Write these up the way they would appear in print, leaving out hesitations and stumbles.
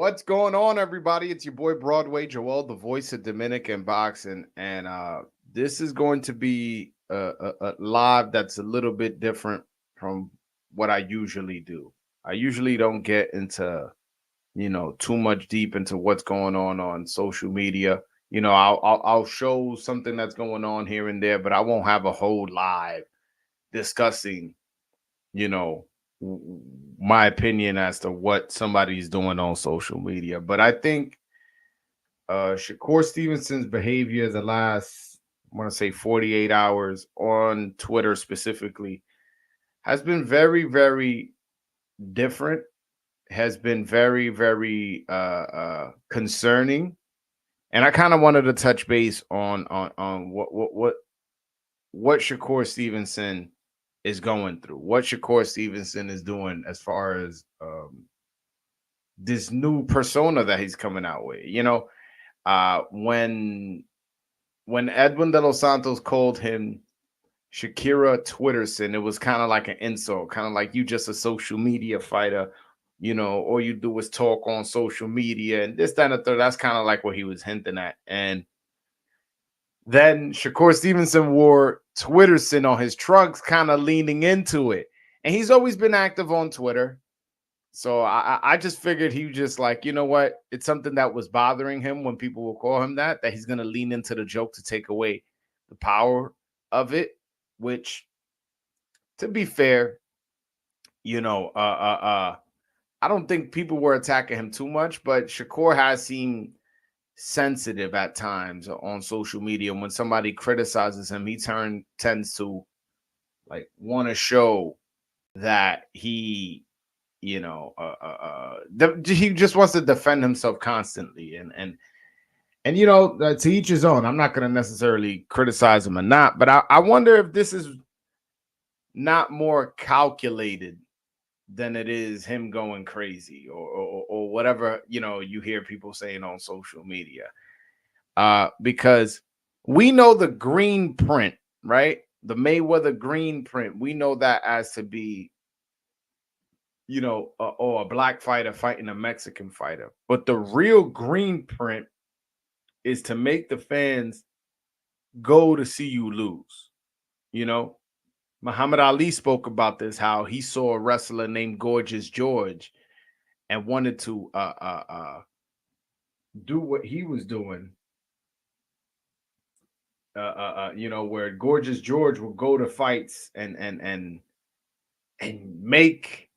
What's going on, everybody? It's your boy Broadway Joel, the voice of Dominican boxing, and this is going to be a live that's a little bit different from what I usually do. I usually don't get into too much deep into what's going on social media. I'll show something that's going on here and there, but I won't have a whole live discussing you know my opinion as to what somebody's doing on social media. But I think Shakur Stevenson's behavior the last, I want to say, 48 hours on Twitter specifically has been very, very different, has been very, very concerning. And I kind of wanted to touch base on what Shakur Stevenson is going through, what Shakur Stevenson is doing as far as this new persona that he's coming out with. When Edwin de Los Santos called him Shakira Twitterson, it was kind of like an insult, kind of like you just a social media fighter, all you do is talk on social media and this, that, and the third. That's kind of like what he was hinting at. And then Shakur Stevenson wore Twitterson on his trunks, kind of leaning into it. And he's always been active on Twitter. So I just figured he was just like, you know what? It's something that was bothering him when people will call him that he's going to lean into the joke to take away the power of it, which, to be fair, I don't think people were attacking him too much, but Shakur has seemed sensitive at times on social media. When somebody criticizes him, he tends to like want to show that he just wants to defend himself constantly. And to each his own. I'm not going to necessarily criticize him or not, but I wonder if this is not more calculated than it is him going crazy or whatever you hear people saying on social media. Because we know the green print, right? The Mayweather green print. We know that as to be, or a black fighter fighting a Mexican fighter. But the real green print is to make the fans go to see you lose. Muhammad Ali spoke about this, how he saw a wrestler named Gorgeous George and wanted to do what he was doing. Where Gorgeous George would go to fights and make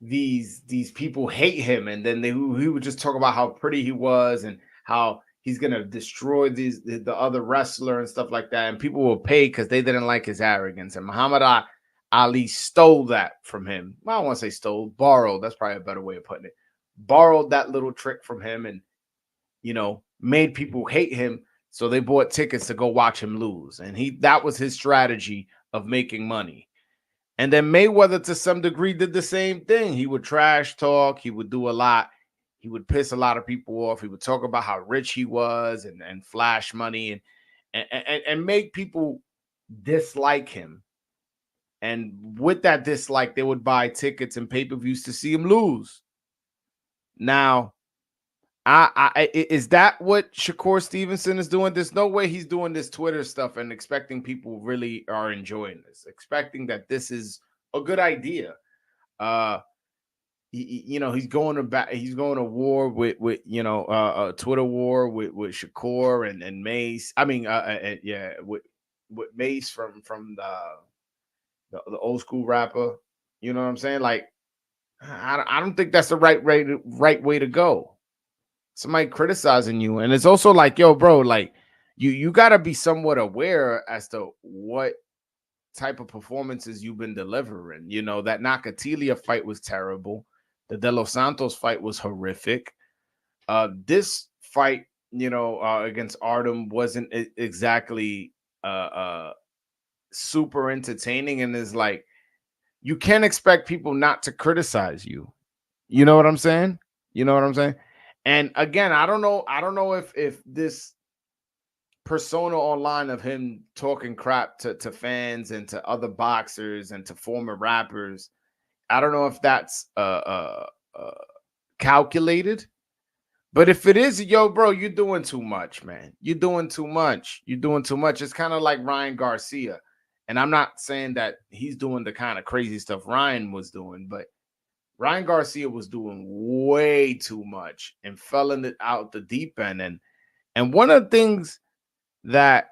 these people hate him, and then he would just talk about how pretty he was and how he's gonna destroy the other wrestler and stuff like that, and people will pay because they didn't like his arrogance. And Muhammad Ali stole that from him. Well, I don't want to say stole, borrowed. That's probably a better way of putting it. Borrowed that little trick from him, and made people hate him, so they bought tickets to go watch him lose. And that was his strategy of making money. And then Mayweather, to some degree, did the same thing. He would trash talk. He would do a lot. He would piss a lot of people off. He would talk about how rich he was and flash money and make people dislike him. And with that dislike, they would buy tickets and pay-per-views to see him lose. Now, is that what Shakur Stevenson is doing? There's no way he's doing this Twitter stuff and expecting people really are enjoying this, expecting that this is a good idea. He's going to war with a Twitter war with Shakur and Mace. I mean, with Mace from the old school rapper. You know what I'm saying? Like, I don't think that's the right way to go. Somebody criticizing you, and it's also like, yo, bro, like you got to be somewhat aware as to what type of performances you've been delivering. That Nakatilia fight was terrible. The De Los Santos fight was horrific. This fight, against Artem wasn't exactly super entertaining, and is like, you can't expect people not to criticize you. You know what I'm saying? And again, I don't know if this persona online of him talking crap to fans and to other boxers and to former rappers, I don't know if that's calculated, But if it is, yo, bro, you're doing too much, man. You're doing too much. You're doing too much. It's kind of like Ryan Garcia. And I'm not saying that he's doing the kind of crazy stuff Ryan was doing, but Ryan Garcia was doing way too much and fell in it out the deep end. And one of the things that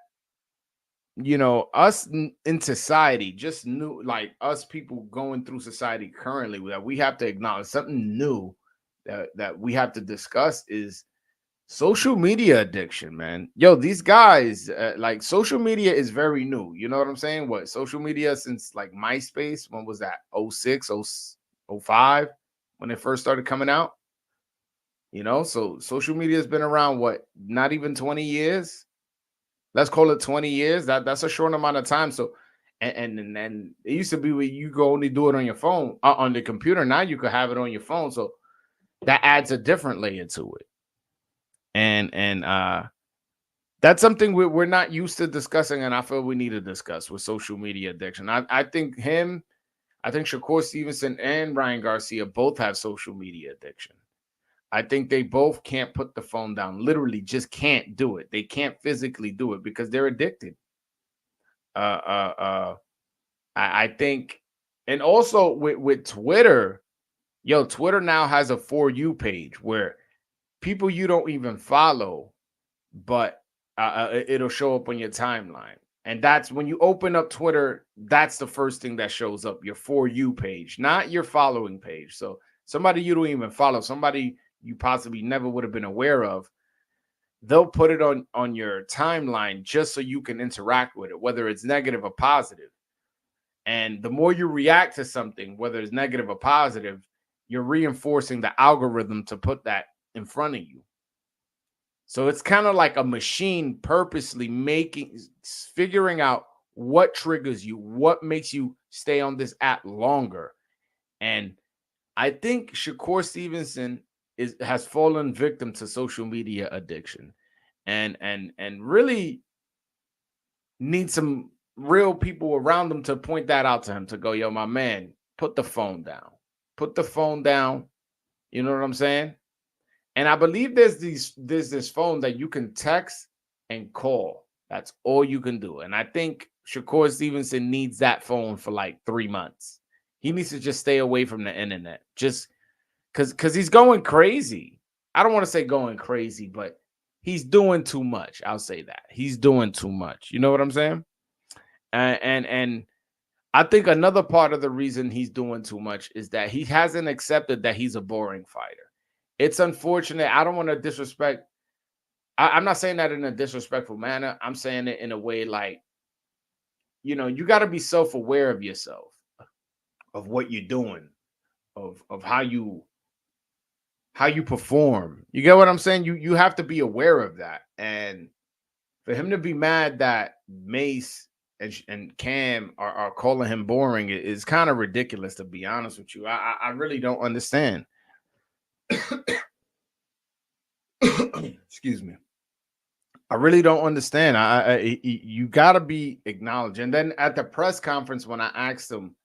us in society, just new, like us people going through society currently, that we have to acknowledge something new that we have to discuss is social media addiction, man. Yo, these guys, like social media is very new. You know what I'm saying? What social media since like MySpace? When was that? '06, '05, when it first started coming out. So social media has been around what? Not even 20 years. Let's call it 20 years. That's a short amount of time. So, and it used to be where you go only do it on your phone, on the computer. Now you could have it on your phone. So that adds a different layer to it. And that's something we're not used to discussing, and I feel we need to discuss with social media addiction. I think Shakur Stevenson and Ryan Garcia both have social media addiction. I think they both can't put the phone down. Literally, just can't do it. They can't physically do it because they're addicted. Uh, uh, uh. I think, and also with Twitter, yo, Twitter now has a For You page where people you don't even follow, but it'll show up on your timeline. And that's when you open up Twitter, that's the first thing that shows up, your For You page, not your following page. So somebody you don't even follow, somebody you possibly never would have been aware of, they'll put it on your timeline just so you can interact with it, whether it's negative or positive. And the more you react to something, whether it's negative or positive, you're reinforcing the algorithm to put that in front of you. So it's kind of like a machine purposely figuring out what triggers you, what makes you stay on this app longer. And I think Shakur Stevenson has fallen victim to social media addiction, and really needs some real people around him to point that out to him, to go, yo, my man, put the phone down. Put the phone down. You know what I'm saying? And I believe there's this phone that you can text and call. That's all you can do. And I think Shakur Stevenson needs that phone for like 3 months. He needs to just stay away from the internet. Just because he's going crazy. I don't want to say going crazy, but he's doing too much. I'll say that. He's doing too much. You know what I'm saying? And I think another part of the reason he's doing too much is that he hasn't accepted that he's a boring fighter. It's unfortunate. I don't want to disrespect. I'm not saying that in a disrespectful manner. I'm saying it in a way like, you got to be self-aware of yourself, of what you're doing, of how you perform. You get what I'm saying? You have to be aware of that. And for him to be mad that Mace and Cam are calling him boring is kind of ridiculous, to be honest with you. I really don't understand. Excuse me. I really don't understand. You got to be acknowledged. And then at the press conference, when I asked him,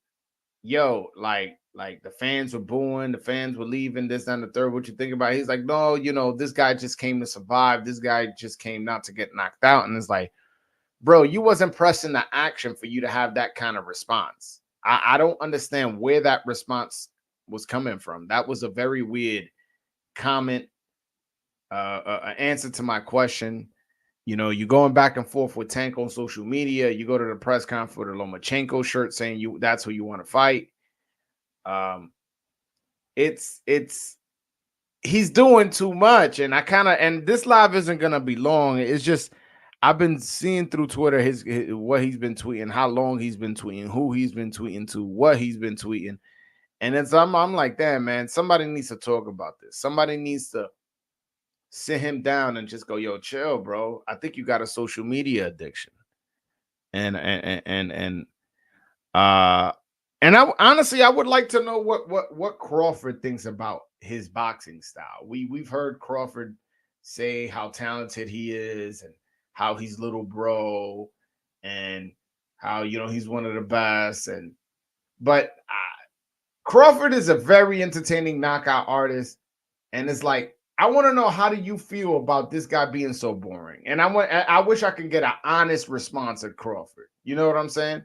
yo, like the fans were booing, the fans were leaving, this and the third, what you think about it? He's like, no, this guy just came to survive. This guy just came not to get knocked out. And it's like, bro, you wasn't pressing the action for you to have that kind of response. I don't understand where that response was coming from. That was a very weird comment, answer to my question. You're going back and forth with Tank on social media. You go to the press conference with a Lomachenko shirt saying that's who you want to fight. It's he's doing too much, and and this live isn't gonna be long. It's just I've been seeing through Twitter his what he's been tweeting, how long he's been tweeting, who he's been tweeting to, what he's been tweeting, and it's I'm like, damn, man, somebody needs to talk about this. Somebody needs to sit him down and just go, yo, chill, bro. I think you got a social media addiction, and uh and I honestly I would like to know what Crawford thinks about his boxing style. We've heard Crawford say how talented he is and how he's little bro and how he's one of the best, but Crawford is a very entertaining knockout artist, and it's like I want to know, how do you feel about this guy being so boring? And I wish I could get an honest response at Crawford. You know what I'm saying?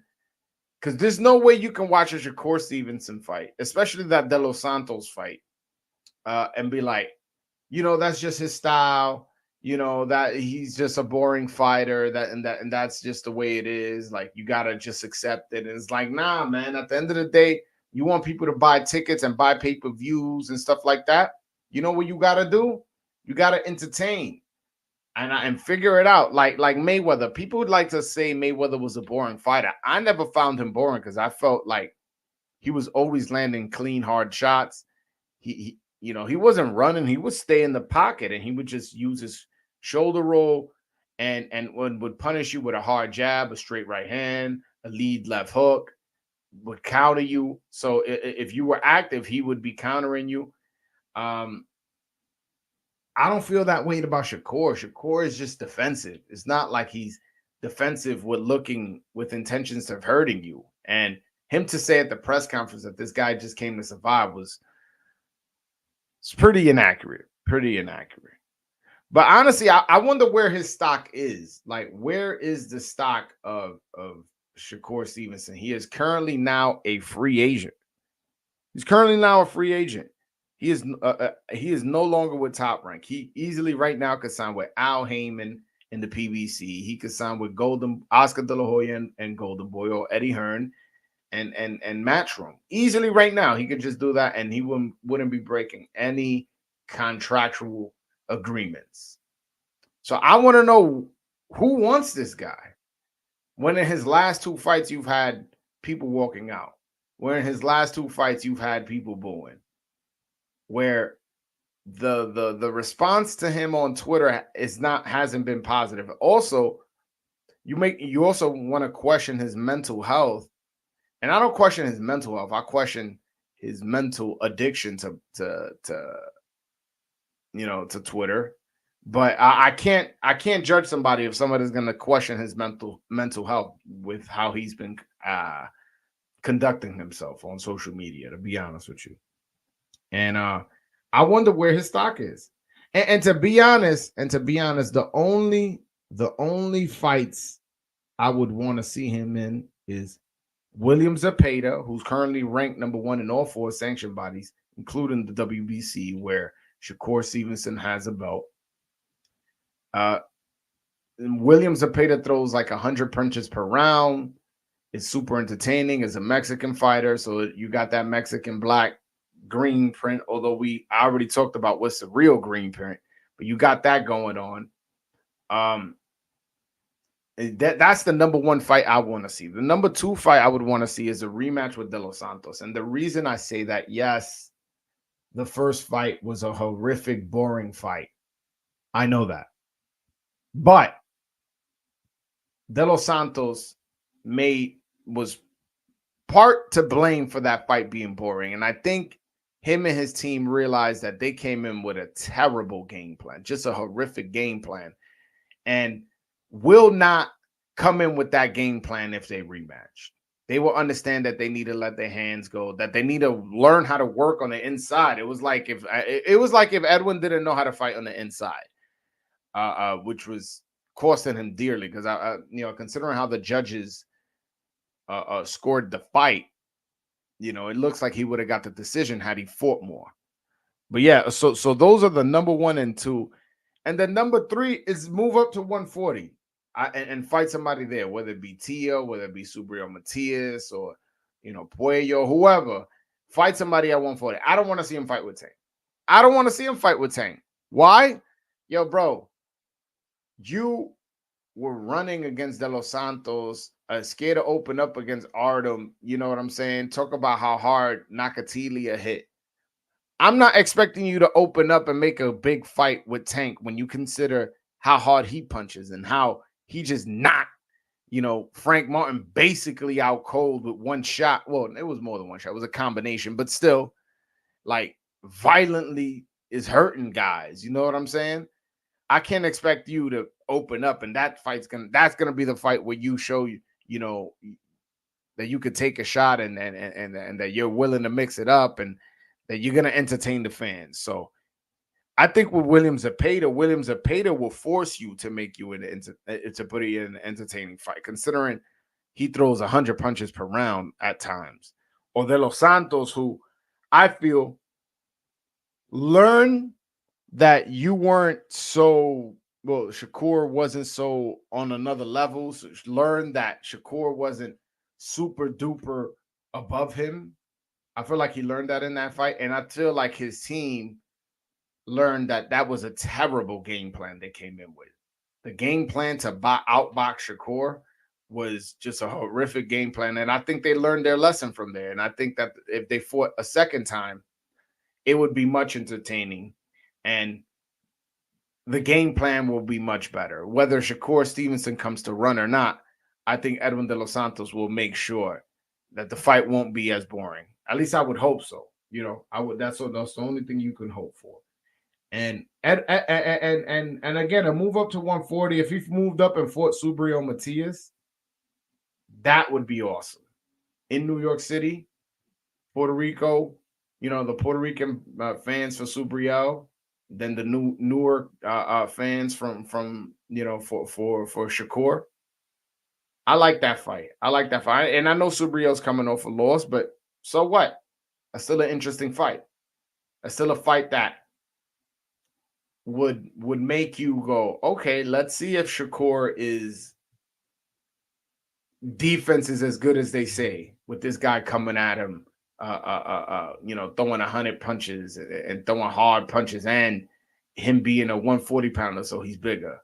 Because there's no way you can watch a Shakur Stevenson fight, especially that De Los Santos fight, and be like, that's just his style. That he's just a boring fighter. And that's just the way it is. Like, you gotta just accept it. And it's like, nah, man. At the end of the day, you want people to buy tickets and buy pay-per-views and stuff like that. You know what you gotta do? You gotta entertain and figure it out. Like Mayweather. People would like to say Mayweather was a boring fighter. I never found him boring because I felt like he was always landing clean, hard shots. He wasn't running. He would stay in the pocket and he would just use his shoulder roll and would punish you with a hard jab, a straight right hand, a lead left hook, would counter you. So if you were active, he would be countering you. I don't feel that way about Shakur. Shakur is just defensive. It's not like he's defensive with intentions of hurting you. And him to say at the press conference that this guy just came to survive it's pretty inaccurate. Pretty inaccurate. But honestly, I wonder where his stock is. Like, where is the stock of Shakur Stevenson? He is currently now a free agent. He's currently now a free agent. He is no longer with Top Rank. He easily right now could sign with Al Heyman in the PBC. He could sign with Oscar De La Hoya and Golden Boy, or Eddie Hearn and Matchroom. Easily right now, he could just do that, and he wouldn't be breaking any contractual agreements. So I want to know, who wants this guy? When in his last two fights, you've had people walking out. Where in his last two fights, you've had people booing. Where the response to him on Twitter hasn't been positive. Also, you also want to question his mental health. And I don't question his mental health. I question his mental addiction to Twitter. But I can't judge somebody if somebody's going to question his mental health with how he's been conducting himself on social media, to be honest with you. And I wonder where his stock is. And to be honest, the only fights I would want to see him in is William Zepeda, who's currently ranked number 1 in all 4 sanctioned bodies, including the WBC, where Shakur Stevenson has a belt. William Zepeda throws like 100 punches per round. It's super entertaining. Is a Mexican fighter, so you got that Mexican black green print. Although I already talked about what's the real green print, but you got that going on. That's the number 1 fight I want to see. The number 2 fight I would want to see is a rematch with De Los Santos. And the reason I say that, yes, the first fight was a horrific, boring fight. I know that. But De Los Santos was part to blame for that fight being boring. And I think him and his team realized that they came in with a terrible game plan, just a horrific game plan, and will not come in with that game plan if they rematch. They will understand that they need to let their hands go, that they need to learn how to work on the inside. It was like if Edwin didn't know how to fight on the inside, which was costing him dearly, because considering how the judges scored the fight, it looks like he would have got the decision had he fought more. But yeah, so those are the number 1 and 2, and then number 3 is move up to 140 and fight somebody there, whether it be Tia, whether it be Subriel Matias, or Puello, whoever. Fight somebody at 140. I don't want to see him fight with Tank. Why? Yo, bro, you were running against De Los Santos, scared to open up against Artem. You know what I'm saying? Talk about how hard Nakatilia hit. I'm not expecting you to open up and make a big fight with Tank when you consider how hard he punches and how he just knocked, Frank Martin basically out cold with 1 shot. Well, it was more than 1 shot. It was a combination, but still, like, violently is hurting guys. You know what I'm saying? I can't expect you to open up, and that's gonna be the fight where you show that you could take a shot and that you're willing to mix it up and that you're gonna entertain the fans. So I think with Williams Zepeda will force you to make you to put it in an entertaining fight, considering he throws 100 punches per round at times. Or the Los Santos, who I feel learn that you weren't so well. Shakur wasn't so on another level. So learn that Shakur wasn't super duper above him. I feel like he learned that in that fight, and I feel like his team learned that that was a terrible game plan they came in with. The game plan to outbox Shakur was just a horrific game plan, and I think they learned their lesson from there. And I think that if they fought a second time, it would be much entertaining, and the game plan will be much better. Whether Shakur Stevenson comes to run or not, I think Edwin de los Santos will make sure that the fight won't be as boring. At least I would hope so. You know, I would. That's the only thing you can hope for. And again, a move up to 140. If he moved up and fought Subriel Matias, that would be awesome. In New York City, Puerto Rico, you know, the Puerto Rican fans for Subriel, then the newer fans from you know for Shakur. I like that fight. I like that fight, and I know Subriel's coming off a loss, but so what? It's still an interesting fight. It's still a fight that would make you go, okay, let's see if Shakur is defense is as good as they say with this guy coming at him, you know, throwing 100 punches and throwing hard punches, and him being a 140 pounder, so he's bigger.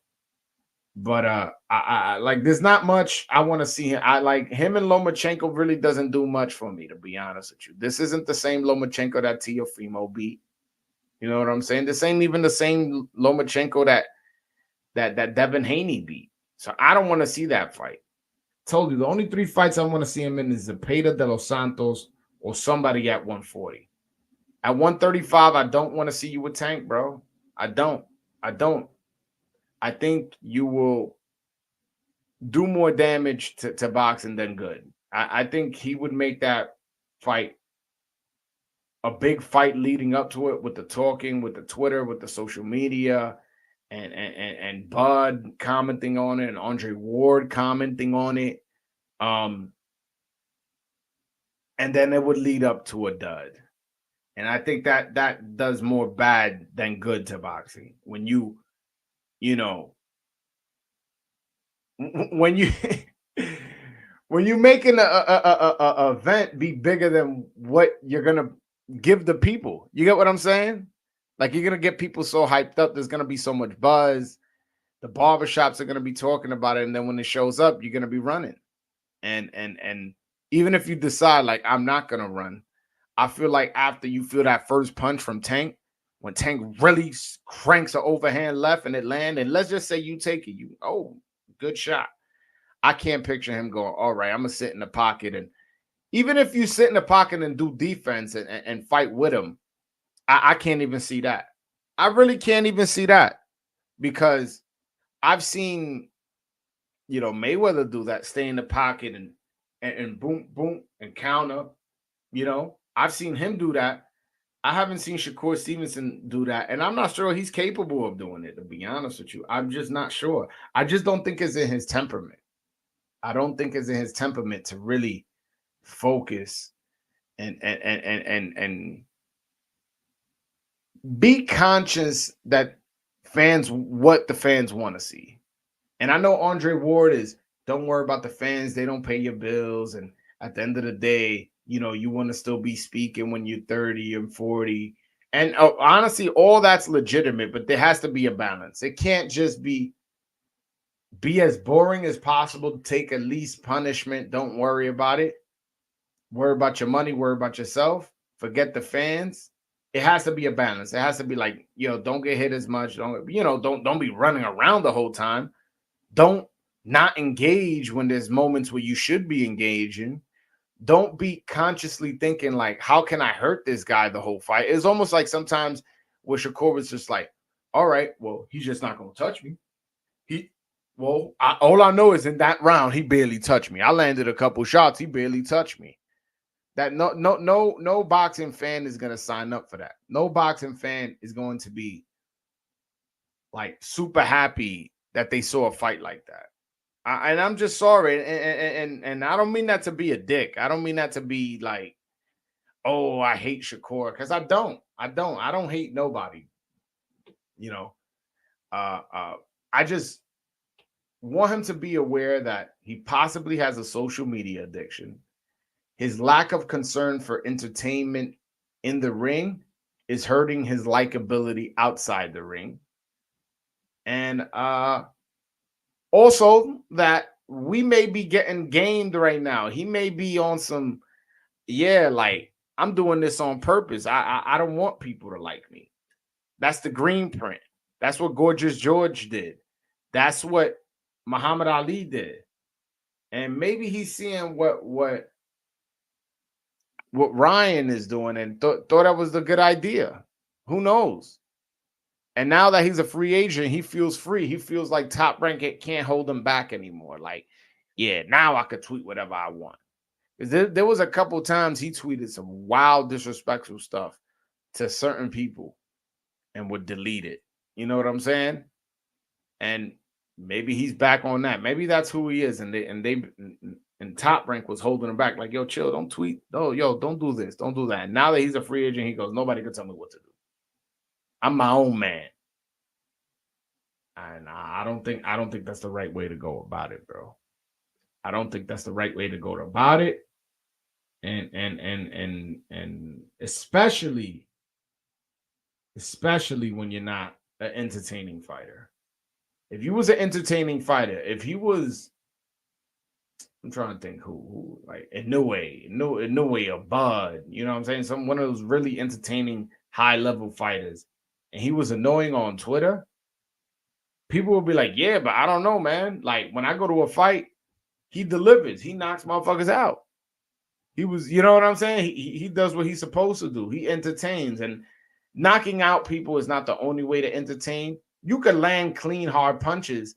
But I like there's not much I want to see him. I like him and Lomachenko really doesn't do much for me, to be honest with you. This isn't the same Lomachenko that Teofimo beat. You know what I'm saying? This ain't even the same Lomachenko that Devin Haney beat. So I don't want to see that fight. Told you the only 3 fights I want to see him in is Zepeda de los Santos or somebody at 140. At 135, I don't want to see you with Tank, bro. I don't. I think you will do more damage to boxing than good. I think he would make that fight a big fight leading up to it with the talking, with the Twitter, with the social media, and Bud commenting on it, and Andre Ward commenting on it. And then it would lead up to a dud. And I think that does more bad than good to boxing. When you know, when you when you making a event be bigger than what you're gonna give the people. You get what I'm saying? Like you're gonna get people so hyped up. There's gonna be so much buzz. The barbershops are gonna be talking about it, and then when it shows up, you're gonna be running. And even if you decide like I'm not gonna run, I feel like after you feel that first punch from Tank, when Tank really cranks an overhand left and it lands, and let's just say you take it, good shot. I can't picture him going, all right, I'm gonna sit in the pocket. And even if you sit in the pocket and do defense and fight with him, I can't even see that. I really can't even see that, because I've seen, you know, Mayweather do that, stay in the pocket and boom, boom, and counter. You know, I've seen him do that. I haven't seen Shakur Stevenson do that, and I'm not sure he's capable of doing it, to be honest with you. I'm just not sure. I just don't think it's in his temperament. I don't think it's in his temperament to really focus and be conscious that what the fans want to see. And I know Andre Ward is, don't worry about the fans, they don't pay your bills, and at the end of the day, you know, you want to still be speaking when you're 30 and 40. And honestly, all that's legitimate, but there has to be a balance. It can't just be as boring as possible. Take at least punishment. Don't worry about it. Worry about your money. Worry about yourself. Forget the fans. It has to be a balance. It has to be like, don't get hit as much. Don't be running around the whole time. Don't not engage when there's moments where you should be engaging. Don't be consciously thinking like, how can I hurt this guy the whole fight? It's almost like sometimes where Shakur was just like, all right, well, he's just not going to touch me. All I know is in that round, he barely touched me. I landed a couple shots. He barely touched me. That no boxing fan is going to sign up for that. No boxing fan is going to be like super happy that they saw a fight like that. And I'm just sorry, and I don't mean that to be a dick. I don't mean that to be like, oh, I hate Shakur, because I don't. I don't hate nobody. You know, I just want him to be aware that he possibly has a social media addiction. His lack of concern for entertainment in the ring is hurting his likability outside the ring. And also that we may be getting gamed right now. He may be on some, yeah, like, I'm doing this on purpose. I don't want people to like me. That's the green print. That's what Gorgeous George did. That's what Muhammad Ali did. And maybe he's seeing what Ryan is doing and thought that was a good idea. Who knows? And now that he's a free agent, he feels free. He feels like Top Rank can't hold him back anymore. Like, yeah, now I could tweet whatever I want. There was a couple times he tweeted some wild, disrespectful stuff to certain people and would delete it. You know what I'm saying? And maybe he's back on that. Maybe that's who he is. And Top Rank was holding him back. Like, yo, chill, don't tweet. Oh, yo, don't do this, don't do that. And now that he's a free agent, he goes, nobody can tell me what to do. I'm my own man. And I don't think that's the right way to go about it, bro. I don't think that's the right way to go about it. And especially when you're not an entertaining fighter. If you was an entertaining fighter, if he was, I'm trying to think who like Inoue or Bud, you know what I'm saying? One of those really entertaining high level fighters, and he was annoying on Twitter, people will be like, yeah, but I don't know, man. Like, when I go to a fight, he delivers. He knocks motherfuckers out. He was, you know what I'm saying? He does what he's supposed to do. He entertains, and knocking out people is not the only way to entertain. You could land clean, hard punches,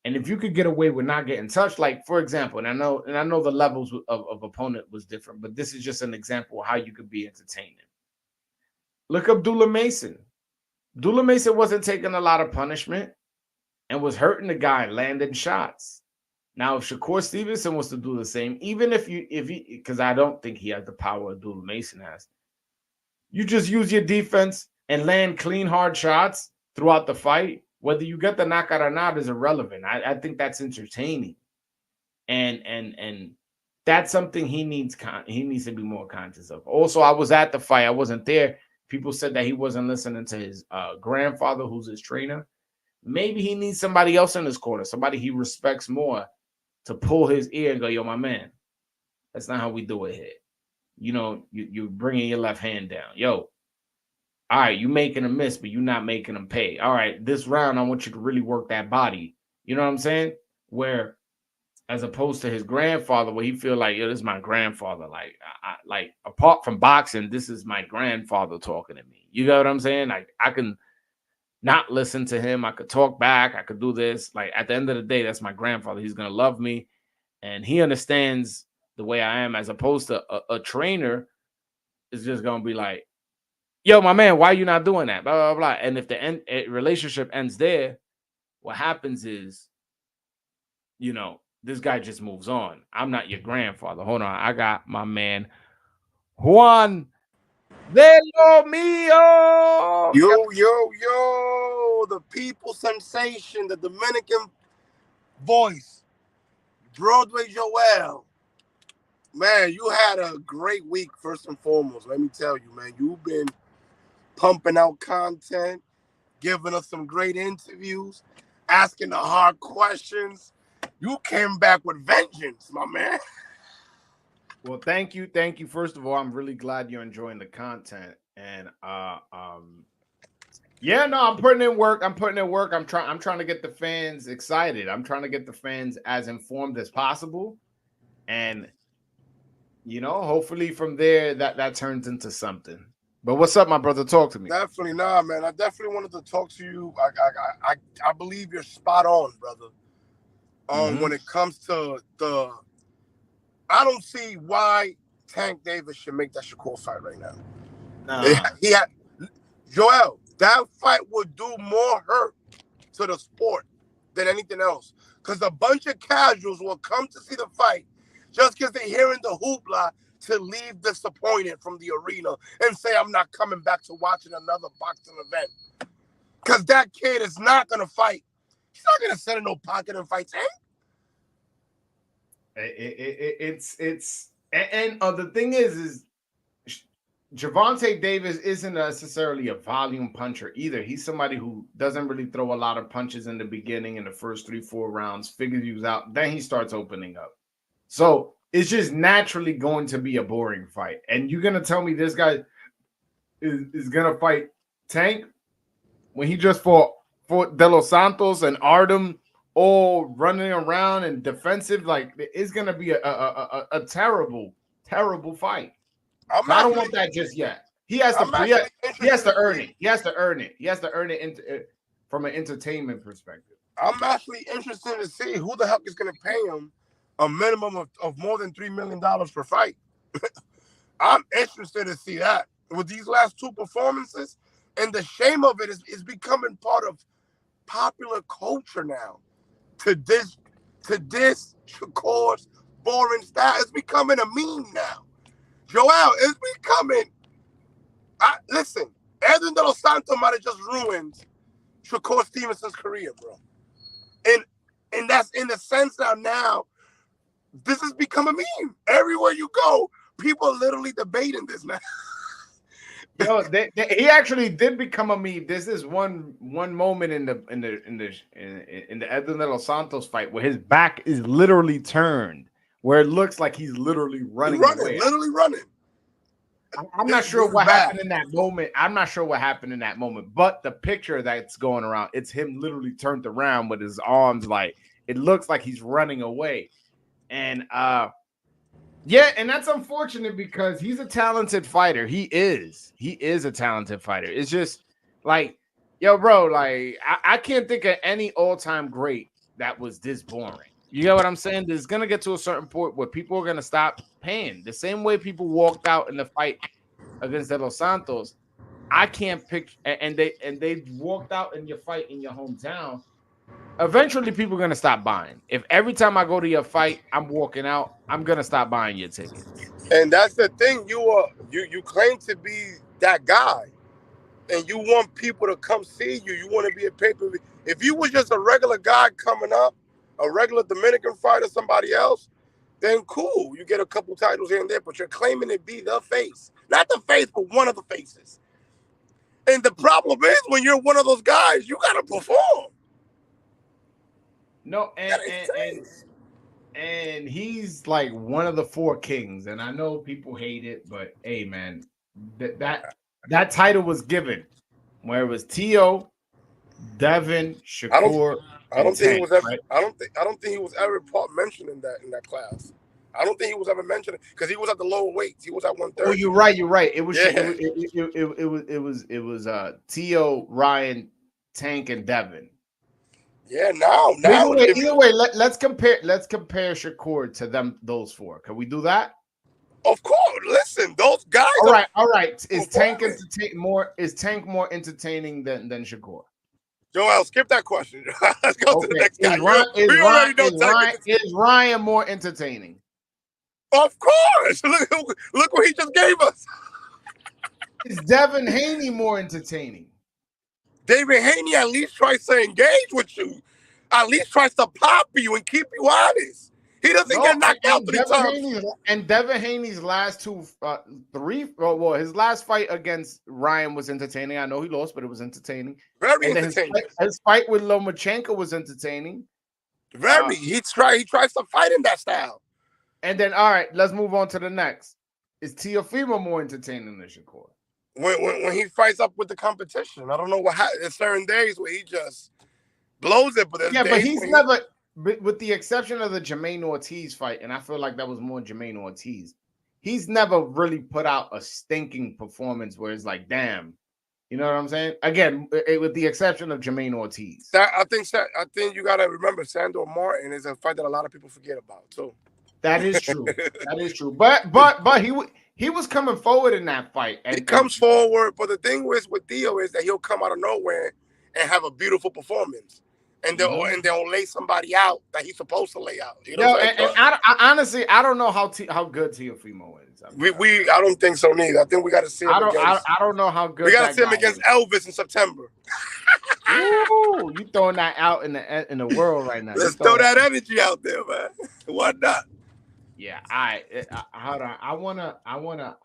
and if you could get away with not getting touched, like, for example, and I know the levels of opponent was different, but this is just an example of how you could be entertaining. Look up Dula Mason. Dula Mason wasn't taking a lot of punishment and was hurting the guy, landing shots. Now, if Shakur Stevenson was to do the same, even if he, because I don't think he has the power Dula Mason has, you just use your defense and land clean, hard shots throughout the fight. Whether you get the knockout or not is irrelevant. I think that's entertaining, and that's something he needs to be more conscious of. Also, I was at the fight. I wasn't there. People said that he wasn't listening to his grandfather, who's his trainer. Maybe he needs somebody else in his corner, somebody he respects more, to pull his ear and go, yo, my man, that's not how we do it here. You know, you're bringing your left hand down. Yo, all right, you making a miss, but you're not making them pay. All right, this round, I want you to really work that body. You know what I'm saying? Where, as opposed to his grandfather, where he feel like, yo, this is my grandfather. Like, like, apart from boxing, this is my grandfather talking to me. You know what I'm saying? Like, I can not listen to him. I could talk back. I could do this. Like, at the end of the day, that's my grandfather. He's going to love me. And he understands the way I am, as opposed to a trainer is just going to be like, yo, my man, why are you not doing that? Blah, blah, blah. And if the relationship ends there, what happens is, you know, this guy just moves on. I'm not your grandfather. Hold on. I got my man, Juan de lo mío. Yo, the people sensation, the Dominican voice, Broadway Joel. Man, you had a great week, first and foremost. Let me tell you, man, you've been pumping out content, giving us some great interviews, asking the hard questions. You came back with vengeance, my man. Well, thank you. Thank you. First of all, I'm really glad you're enjoying the content. And yeah, no, I'm putting in work. I'm trying to get the fans excited. I'm trying to get the fans as informed as possible. And you know, hopefully from there that turns into something. But what's up, my brother? Talk to me. Definitely not, man. I definitely wanted to talk to you. I believe you're spot on, brother. When it comes to I don't see why Tank Davis should make that Shakur fight right now. Nah. Joel, that fight would do more hurt to the sport than anything else. Because a bunch of casuals will come to see the fight just because they're hearing the hoopla to leave disappointed from the arena and say, I'm not coming back to watching another boxing event. Because that kid is not going to fight. He's not going to sit in no pocket and fight Tank. The thing is Javon Davis isn't necessarily a volume puncher either. He's somebody who doesn't really throw a lot of punches in the beginning, in the first 3-4 rounds, figures you out, then he starts opening up. So it's just naturally going to be a boring fight. And you're going to tell me this guy is going to fight Tank when he just fought De Los Santos and Artem all running around and defensive? Like, it's going to be a terrible, terrible fight. I don't want that just yet. He has to earn it. He has to earn it. He has to earn it from an entertainment perspective. I'm actually interested to see who the heck is going to pay him a minimum of more than $3 million per fight. I'm interested to see that with these last two performances. And the shame of it is becoming part of popular culture now. To this Shakur's boring style, it's becoming a meme now. Joel, it's becoming. Listen, Edwin De Los Santos might have just ruined Shakur Stevenson's career, bro. And that's in the sense that now this has become a meme. Everywhere you go, people are literally debating this now. Yo, he actually did become a meme. This is one moment in the Edwin De Los Santos fight where his back is literally turned, where it looks like he's literally running away. Literally running. I'm not sure what happened in that moment. I'm not sure what happened in that moment, but the picture that's going around, it's him literally turned around with his arms, like it looks like he's running away. And yeah, and that's unfortunate because he's a talented fighter. He is a talented fighter. It's just like, yo, bro, like I can't think of any all-time great that was this boring. You get what I'm saying? There's gonna get to a certain point where people are gonna stop paying. The same way people walked out in the fight against De Los Santos. I can't pick, and they walked out in your fight in your hometown. Eventually, people are gonna stop buying. If every time I go to your fight, I'm walking out, I'm gonna stop buying your tickets. And that's the thing. You claim to be that guy, and you want people to come see you. You want to be a pay-per-view. If you was just a regular guy coming up, a regular Dominican fighter, somebody else, then cool. You get a couple titles here and there, but you're claiming to be the face. Not the face, but one of the faces. And the problem is when you're one of those guys, you got to perform. No, and he's like one of the four kings. And I know people hate it, but hey, man, that title was given where it was T.O., Devin, Shakur. I don't think he was ever. Right? I don't think he was ever mentioned in that class. I don't think he was ever mentioned because he was at the lower weights. He was at 130. Oh, you're right. It was it was T.O., Ryan, Tank, and Devin. Yeah, now either way, let's compare Shakur to those four. Can we do that? Of course. Listen, those guys. All right. Is Tank more entertaining than Shakur? Joel, skip that question. Let's go to the next guy. Is Ryan more entertaining? Of course. Look what he just gave us. Is Devin Haney more entertaining? David Haney at least tries to engage with you. At least tries to pop you and keep you honest. He doesn't get knocked out 3 times. And Devin Haney's last his last fight against Ryan was entertaining. I know he lost, but it was entertaining. Very entertaining. His fight with Lomachenko was entertaining. Very. He tries to fight in that style. And then, all right, let's move on to the next. Is Teofimo more entertaining than Shakur? When he fights up with the competition, I don't know what happens. There's certain days where he just blows it, but he's never. With the exception of the Jermaine Ortiz fight, and I feel like that was more Jermaine Ortiz, he's never really put out a stinking performance where it's like, damn, you know what I'm saying? Again, with the exception of Jermaine Ortiz. I think you got to remember Sandor Martin is a fight that a lot of people forget about, too. That is true. That is true. But he was coming forward in that fight. And he comes forward, but the thing with Theo is that he'll come out of nowhere and have a beautiful performance. And they'll lay somebody out that he's supposed to lay out. You know what I'm saying? I honestly, I don't know how good Teofimo is. I don't think so neither. I think we got to see him against. I don't know how good We got to see him guy against is. Elvis in September. Ooh, you throwing that out in the world right now. Let's throw that energy out there, man. Why not? Yeah, hold on. I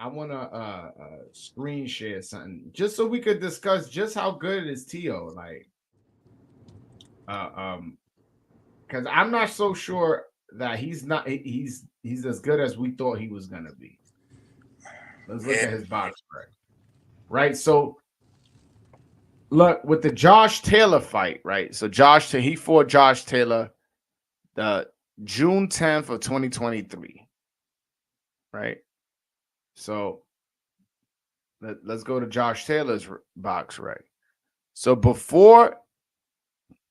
wanna screen share something just so we could discuss just how good is Tio. Like, because I'm not so sure that he's as good as we thought he was gonna be. Let's look at his box spread. Right, so look with the Josh Taylor fight, right? So he fought Josh Taylor the June 10th of 2023. Right. So let's go to Josh Taylor's box, right? So before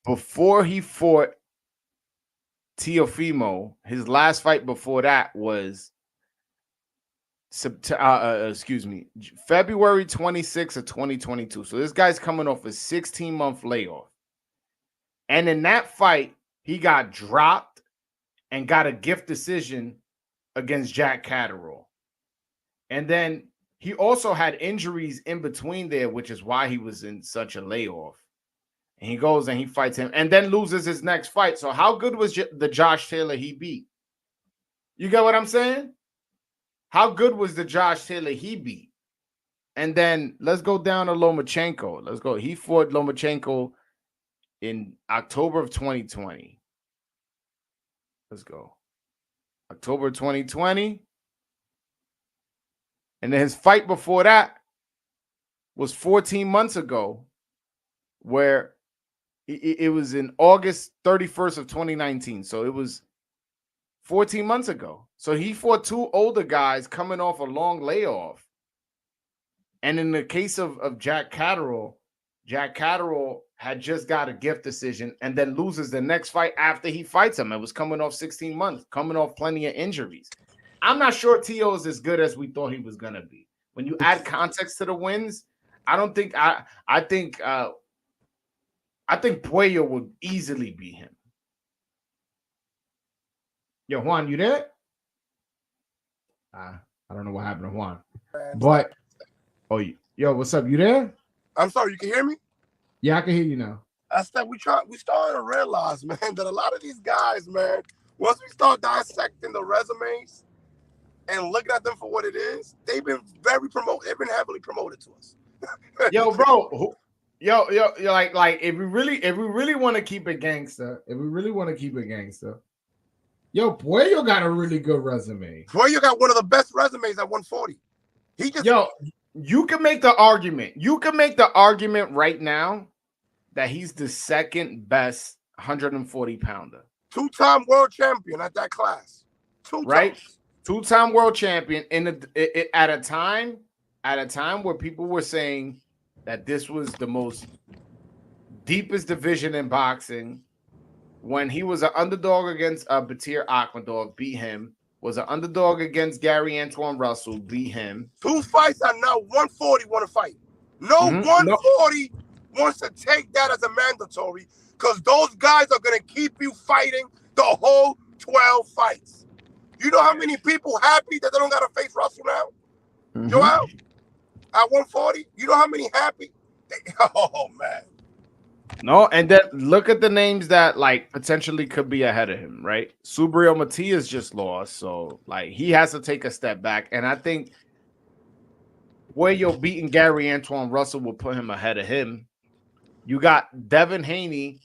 he fought Teofimo, his last fight before that was February 26th of 2022. So this guy's coming off a 16-month layoff. And in that fight, he got dropped and got a gift decision against Jack Catterall. And then he also had injuries in between there, which is why he was in such a layoff. And he goes and he fights him and then loses his next fight. So how good was the Josh Taylor he beat? You get what I'm saying? How good was the Josh Taylor he beat? And then let's go down to Lomachenko. Let's go. He fought Lomachenko in October of 2020. Let's go. October 2020. And then his fight before that was 14 months ago, where it was in August 31st of 2019. So it was 14 months ago. So he fought two older guys coming off a long layoff. And in the case of Jack Catterall had just got a gift decision and then loses the next fight after he fights him. It was coming off 16 months, coming off plenty of injuries. I'm not sure Tio is as good as we thought he was going to be. When you add context to the wins, I think Puello would easily beat him. Yo, Juan, you there? I don't know what happened to Juan. But yo, what's up? You there? I'm sorry, you can hear me? Yeah, I can hear you now. I said we starting to realize, man, that a lot of these guys, man, once we start dissecting the resumes and looking at them for what it is, they've been heavily promoted to us. Yo, bro. Yo, like if we really want to keep it gangster, yo, Puello got a really good resume. Puello got one of the best resumes at 140. You can make the argument. You can make the argument right now that he's the second best 140 pounder. Two-time world champion at that class. Two-time world champion at a time where people were saying that this was the most deepest division in boxing. When he was an underdog against Batir Akhmadov, beat him. Was an underdog against Gary Antoine Russell, beat him. Two fights are now 140 want to fight. No 140 wants to take that as a mandatory because those guys are going to keep you fighting the whole 12 fights. You know how many people happy that they don't got to face Russell now? Joel? At 140? You know how many happy? Oh, man. No, and then look at the names that like potentially could be ahead of him, right? Subriel Matias just lost, so like he has to take a step back. And I think where you're beating Gary Antoine Russell will put him ahead of him. You got Devin Haney,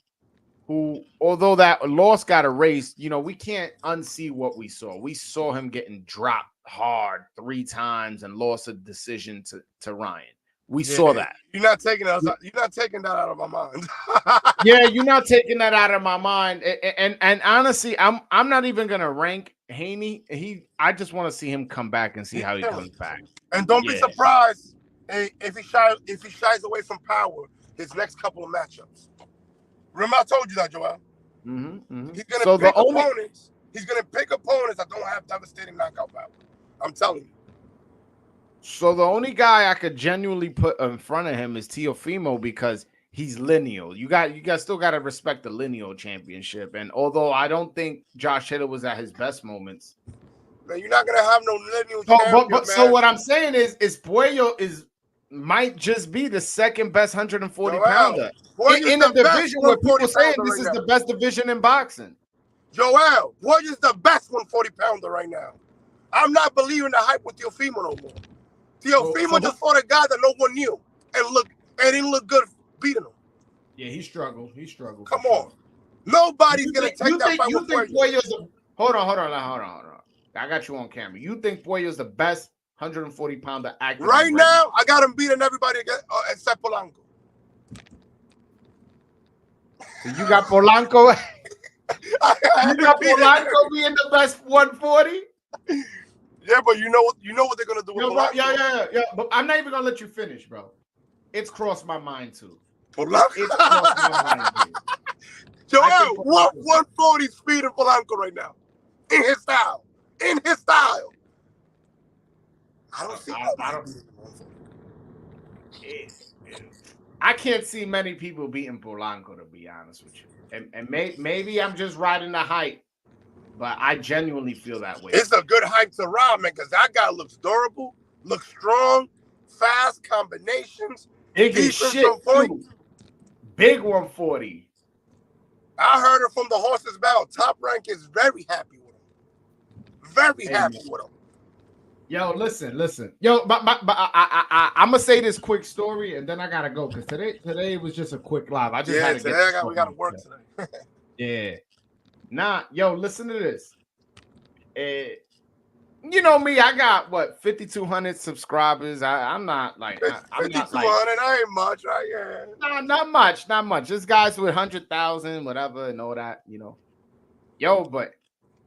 who, although that loss got erased, you know, we can't unsee what we saw. We saw him getting dropped hard 3 times and lost a decision to Ryan. We saw that. You're not taking that out of my mind. Yeah, you're not taking that out of my mind. And honestly, I'm not even gonna rank Haney. I just want to see him come back and see how he comes back. And don't be surprised if he shies away from power his next couple of matchups. Remember, I told you that, Joel. He's gonna pick opponents. He's gonna pick opponents that don't have devastating knockout power. I'm telling you. So the only guy I could genuinely put in front of him is Teofimo because he's lineal. You still got to respect the lineal championship. And although I don't think Josh Taylor was at his best moments, man, you're not gonna have no lineal so, champion, man. so what I'm saying is Puello might just be the second best 140 pounder in a division where people saying this is the best division in boxing. Joel, Poirier's the best 140 pounder right now. I'm not believing the hype with Teofimo no more. Teofimo just fought a guy that no one knew and didn't look good beating him. Yeah, he struggled. Come on. Nobody's going to take that fight with Poirier. Hold on. I got you on camera. You think Poirier's the best 140 pounder active right now? I got him beating everybody except Polanco. So you got Polanco? You got Polanco being the best 140? Yeah, but you know what they're gonna do with Polanco. Yeah. But I'm not even gonna let you finish, bro. It's crossed my mind too. Polanco. It's crossed my mind too. Joel, what 140 speed in Polanco right now? In his style. I don't see. I can't see many people beating Polanco, to be honest with you. And maybe I'm just riding the hype, but I genuinely feel that way. It's a good hype to ride, man, because that guy looks durable, looks strong, fast combinations. Big as shit, too. Big 140. I heard it from the horse's mouth. Top Rank is very happy with him. Very happy with him. Yo, listen. Yo, but I'm gonna say this quick story, and then I gotta go because today was just a quick live. I just had to we gotta work today. Yeah. Nah, yo, listen to this. You know me, I got what 5,200 subscribers. I'm not like 5,200. I ain't much, right? Yeah. Nah, not much. Just guys with 100,000, whatever, and all that, you know. Yo, but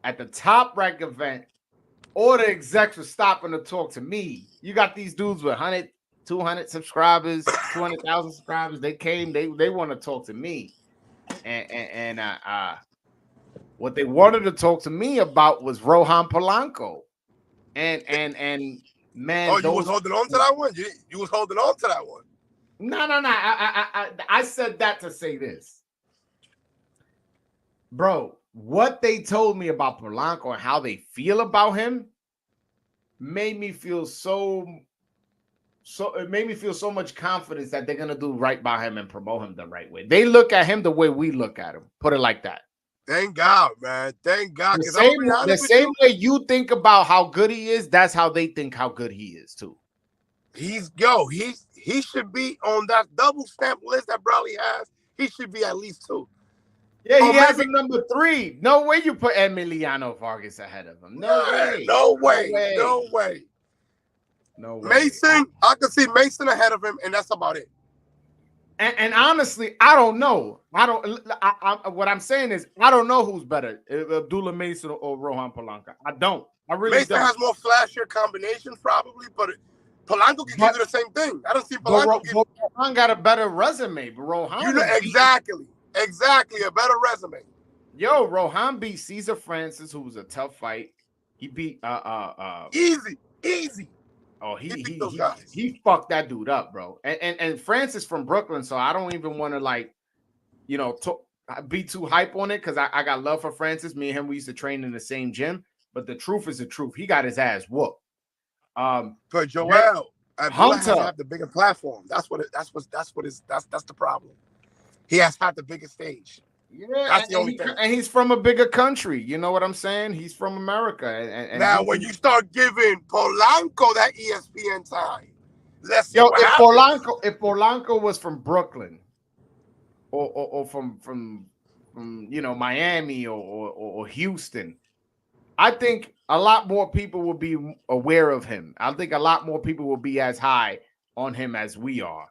at the Top Rank event, all the execs were stopping to talk to me. You got these dudes with 100, 200 subscribers, 200,000 subscribers. They came, they want to talk to me. And what they wanted to talk to me about was Rohan Palanco. And man, you was holding on to that one? You was holding on to that one. No. I said that to say this. Bro, what they told me about Polanco and how they feel about him made me feel so much confidence that they're gonna do right by him and promote him the right way. They look at him the way we look at him. Put it like that. Thank God, man. Thank God. The same way you think about how good he is, that's how they think how good he is too. He should be on that double stamp list that Brawley has. He should be at least 2. Yeah, he has a number 3. No way you put Emiliano Vargas ahead of him. No way. Mason, I can see Mason ahead of him, and that's about it. And honestly, I don't know. What I'm saying is, I don't know who's better, Abdullah Mason or Rohan Palanka. I really Mason don't. has more flashier combinations, probably, but Polanco can give you the same thing. I don't see Polanco. Rohan got a better resume, but Rohan exactly a better resume. Yo, Rohan beat Cesar Francis, who was a tough fight. He beat easy. Oh, he fucked that dude up, bro. And Francis from Brooklyn, so I don't even want to be too hype on it because I got love for Francis. Me and him, we used to train in the same gym. But the truth is the truth. He got his ass whooped. But Joel, Hunter has to have the bigger platform. That's the problem. He has had the biggest stage. Yeah, that's the only thing. And he's from a bigger country. You know what I'm saying? He's from America. And now, when you start giving Polanco that ESPN time, let's see if Polanco was from Brooklyn or from Miami or Houston, I think a lot more people will be aware of him. I think a lot more people will be as high on him as we are.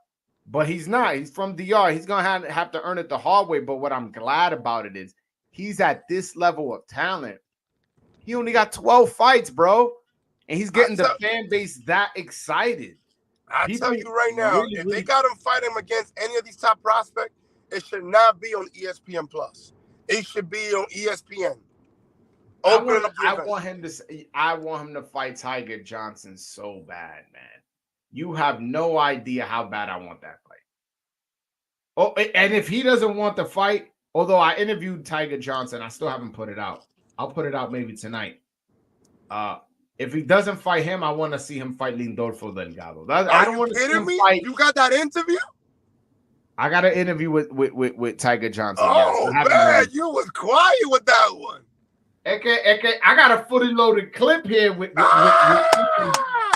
But he's not. He's from DR. He's going to have to earn it the hard way. But what I'm glad about it is he's at this level of talent. He only got 12 fights, bro. And he's getting the fan base that excited. I tell you right now, if they got him fighting against any of these top prospects, it should not be on ESPN Plus. It should be on ESPN. I want him to fight Tiger Johnson so bad, man. You have no idea how bad I want that fight. Oh, and if he doesn't want the fight, although I interviewed Tiger Johnson, I still haven't put it out. I'll put it out maybe tonight. If he doesn't fight him, I want to see him fight Lindolfo Delgado. I don't want to see him fight. You got that interview? I got an interview with Tiger Johnson. Oh, yes, man, you was quiet with that one. I got a fully loaded clip here with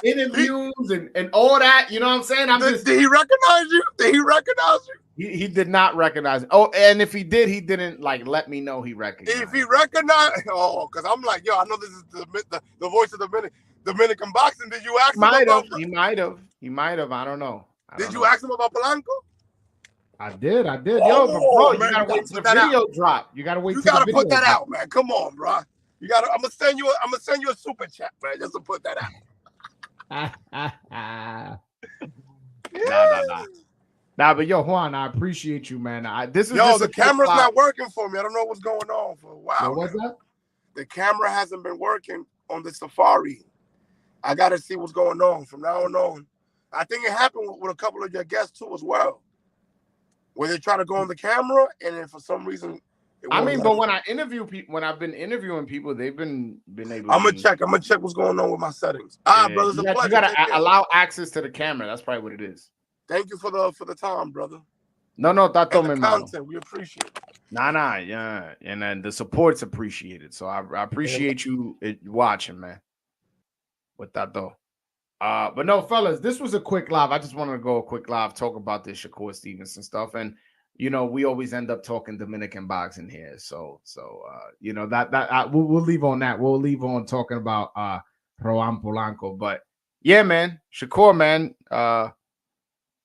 interviews and all that. You know what I'm saying? Did he recognize you? Did he recognize you? He did not recognize. Oh, and if he did, he didn't like let me know he recognized. If he recognized, because I'm like, yo, I know this is the voice of the Dominican boxing. Did you ask him about? He might have. I don't know. Did you ask him about Palanca? I did. Oh, Yo, but bro, you gotta wait till the video drop. You gotta wait. You gotta put that out, man. Come on, bro. You gotta. I'm gonna send you a super chat, man, just to put that out. Nah, but yo, Juan, I appreciate you, man. The camera's not working for me. I don't know what's going on for a while. What's that? The camera hasn't been working on the Safari. I gotta see what's going on from now on. I think it happened with a couple of your guests too as well, where they try to go on the camera and then for some reason. But when I interview people, when I've been interviewing people, they've been able. I'm gonna check what's going on with my settings. Brother, it's a pleasure. You gotta allow access to the camera. That's probably what it is. Thank you for the time, brother. No, tato me, content, we appreciate it. Yeah, and then the support's appreciated. So I appreciate you watching, man. With that though. But no, fellas, this was a quick live. I just wanted to go a quick live, talk about this Shakur Stevenson stuff, and we always end up talking Dominican boxing here. So we'll leave on that. We'll leave on talking about Rohan Palanka. But yeah, man, Shakur, man,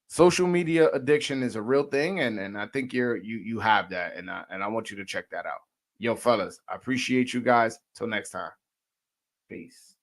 social media addiction is a real thing, and I think you have that, and I want you to check that out. Yo, fellas, I appreciate you guys. Till next time. Peace.